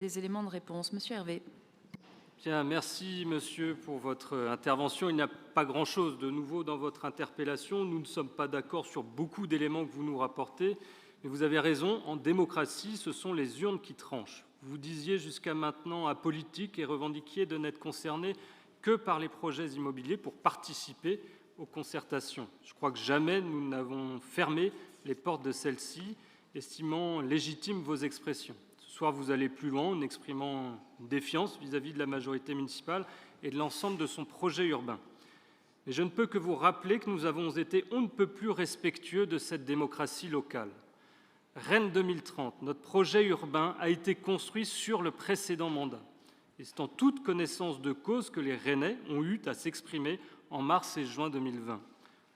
des éléments de réponse. Monsieur Hervé. Bien, merci monsieur pour votre intervention. Il n'y a pas grand-chose de nouveau dans votre interpellation. Nous ne sommes pas d'accord sur beaucoup d'éléments que vous nous rapportez. Mais vous avez raison, en démocratie, ce sont les urnes qui tranchent. Vous disiez jusqu'à maintenant apolitique et revendiquiez de n'être concerné que par les projets immobiliers pour participer aux concertations. Je crois que jamais nous n'avons fermé les portes de celles-ci, estimant légitimes vos expressions. Ce soir, vous allez plus loin en exprimant une défiance vis-à-vis de la majorité municipale et de l'ensemble de son projet urbain. Mais je ne peux que vous rappeler que nous avons été on ne peut plus respectueux de cette démocratie locale. Rennes 2030, notre projet urbain a été construit sur le précédent mandat. Et c'est en toute connaissance de cause que les Rennais ont eu à s'exprimer en mars et juin 2020.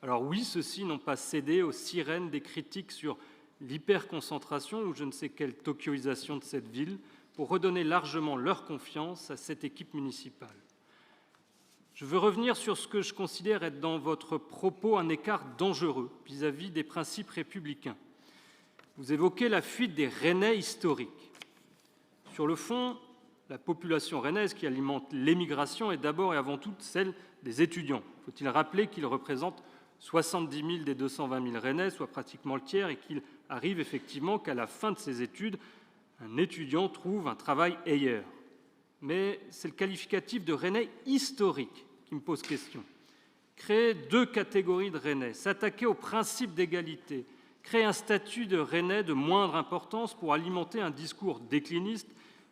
Alors oui, ceux-ci n'ont pas cédé aux sirènes des critiques sur l'hyperconcentration ou je ne sais quelle tokyoisation de cette ville pour redonner largement leur confiance à cette équipe municipale. Je veux revenir sur ce que je considère être dans votre propos un écart dangereux vis-à-vis des principes républicains. Vous évoquez la fuite des Rennais historiques. Sur le fond, la population rennaise qui alimente l'émigration est d'abord et avant tout celle des étudiants. Faut-il rappeler qu'ils représentent 70 000 des 220 000 Rennais, soit pratiquement le tiers, et qu'il arrive effectivement qu'à la fin de ses études, un étudiant trouve un travail ailleurs. Mais c'est le qualificatif de Rennais historique qui me pose question. Créer deux catégories de Rennais, s'attaquer au principe d'égalité, créer un statut de Rennais de moindre importance pour alimenter un discours décliniste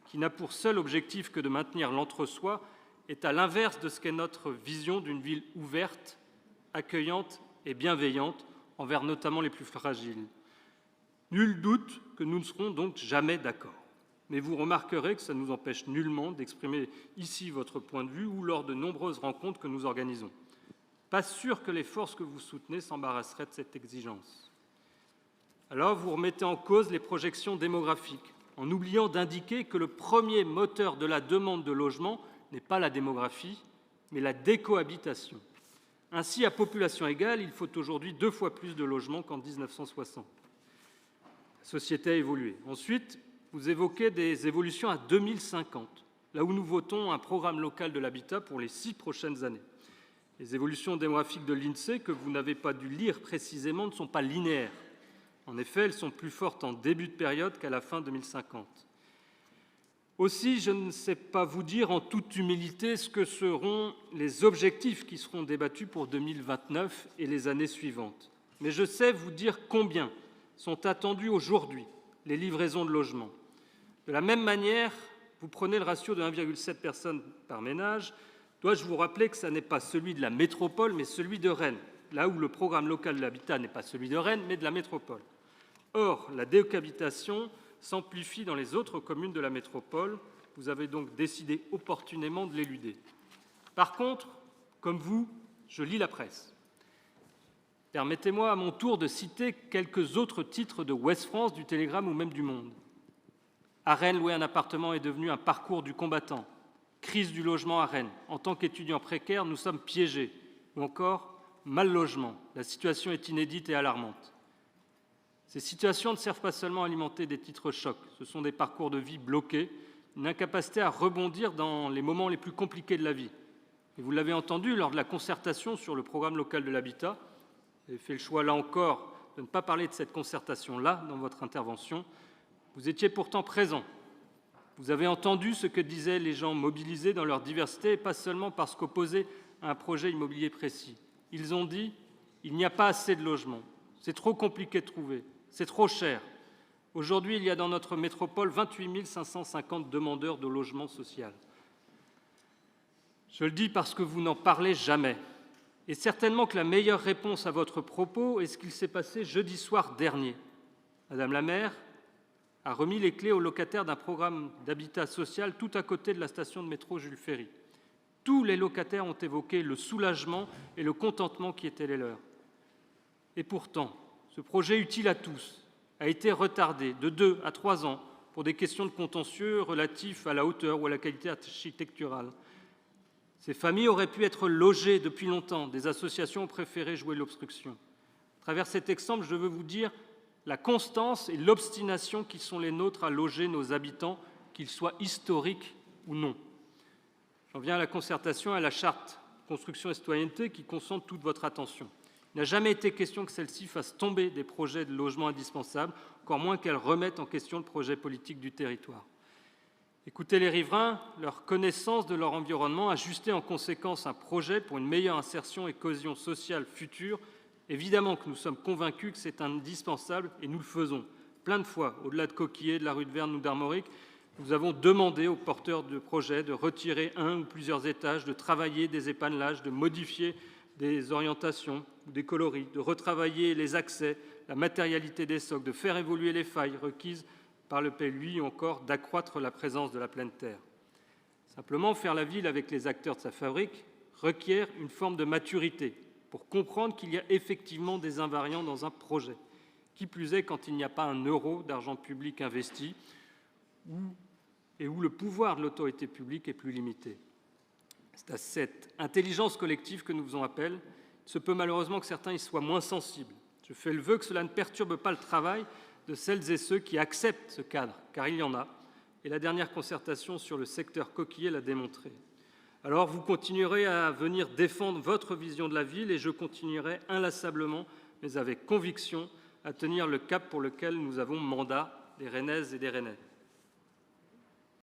qui n'a pour seul objectif que de maintenir l'entre-soi, est à l'inverse de ce qu'est notre vision d'une ville ouverte, accueillante et bienveillante envers notamment les plus fragiles. Nul doute que nous ne serons donc jamais d'accord. Mais vous remarquerez que ça ne nous empêche nullement d'exprimer ici votre point de vue ou lors de nombreuses rencontres que nous organisons. Pas sûr que les forces que vous soutenez s'embarrasseraient de cette exigence. Alors vous remettez en cause les projections démographiques en oubliant d'indiquer que le premier moteur de la demande de logement n'est pas la démographie, mais la décohabitation. Ainsi, à population égale, il faut aujourd'hui 2 fois plus de logements qu'en 1960. La société a évolué. Ensuite, vous évoquez des évolutions à 2050, là où nous votons un programme local de l'habitat pour les 6 prochaines années. Les évolutions démographiques de l'INSEE, que vous n'avez pas dû lire précisément, ne sont pas linéaires. En effet, elles sont plus fortes en début de période qu'à la fin 2050. Aussi, je ne sais pas vous dire en toute humilité ce que seront les objectifs qui seront débattus pour 2029 et les années suivantes. Mais je sais vous dire combien sont attendues aujourd'hui les livraisons de logements. De la même manière, vous prenez le ratio de 1,7 personnes par ménage. Dois-je vous rappeler que ce n'est pas celui de la métropole, mais celui de Rennes, là où le programme local de l'habitat n'est pas celui de Rennes, mais de la métropole. Or, la décohabitation s'amplifie dans les autres communes de la métropole. Vous avez donc décidé opportunément de l'éluder. Par contre, comme vous, je lis la presse. Permettez-moi à mon tour de citer quelques autres titres de Ouest France, du Télégramme ou même du Monde. À Rennes, louer un appartement est devenu un parcours du combattant. Crise du logement à Rennes. En tant qu'étudiants précaires, nous sommes piégés. Ou encore, mal logement. La situation est inédite et alarmante. Ces situations ne servent pas seulement à alimenter des titres chocs, ce sont des parcours de vie bloqués, une incapacité à rebondir dans les moments les plus compliqués de la vie. Et vous l'avez entendu lors de la concertation sur le programme local de l'habitat, vous avez fait le choix là encore de ne pas parler de cette concertation-là dans votre intervention. Vous étiez pourtant présent. Vous avez entendu ce que disaient les gens mobilisés dans leur diversité, et pas seulement parce qu'opposés à un projet immobilier précis. Ils ont dit « il n'y a pas assez de logements, c'est trop compliqué de trouver ». C'est trop cher. Aujourd'hui, il y a dans notre métropole 28 550 demandeurs de logement social. Je le dis parce que vous n'en parlez jamais. Et certainement que la meilleure réponse à votre propos est ce qu'il s'est passé jeudi soir dernier. Madame la maire a remis les clés aux locataires d'un programme d'habitat social tout à côté de la station de métro Jules Ferry. Tous les locataires ont évoqué le soulagement et le contentement qui étaient les leurs. Et pourtant, ce projet utile à tous a été retardé de 2 à 3 ans pour des questions de contentieux relatifs à la hauteur ou à la qualité architecturale. Ces familles auraient pu être logées depuis longtemps. Des associations ont préféré jouer l'obstruction. À travers cet exemple, je veux vous dire la constance et l'obstination qui sont les nôtres à loger nos habitants qu'il soit historique ou non. J'en viens à la concertation et à la charte construction et citoyenneté qui concentre toute votre attention. Il n'a jamais été question que celle-ci fasse tomber des projets de logement indispensables, encore moins qu'elle remette en question le projet politique du territoire. Écoutez les riverains, leur connaissance de leur environnement, ajuster en conséquence un projet pour une meilleure insertion et cohésion sociale future. Évidemment que nous sommes convaincus que c'est indispensable et nous le faisons. Plein de fois, au-delà de Coquillet, de la rue de Verne ou d'Armorique, nous avons demandé aux porteurs de projets de retirer un ou plusieurs étages, de travailler des épanelages, de modifier des orientations ou des coloris, de retravailler les accès, la matérialité des socles, de faire évoluer les failles requises par le PLUI ou encore d'accroître la présence de la pleine terre. Simplement, faire la ville avec les acteurs de sa fabrique requiert une forme de maturité pour comprendre qu'il y a effectivement des invariants dans un projet. Qui plus est quand il n'y a pas un euro d'argent public investi et où le pouvoir de l'autorité publique est plus limité. C'est à cette intelligence collective que nous faisons appel. Il se peut malheureusement que certains y soient moins sensibles. Je fais le vœu que cela ne perturbe pas le travail de celles et ceux qui acceptent ce cadre, car il y en a, et la dernière concertation sur le secteur Coquillet l'a démontré. Alors vous continuerez à venir défendre votre vision de la ville et je continuerai inlassablement, mais avec conviction, à tenir le cap pour lequel nous avons mandat des Rennaises et des Rennais.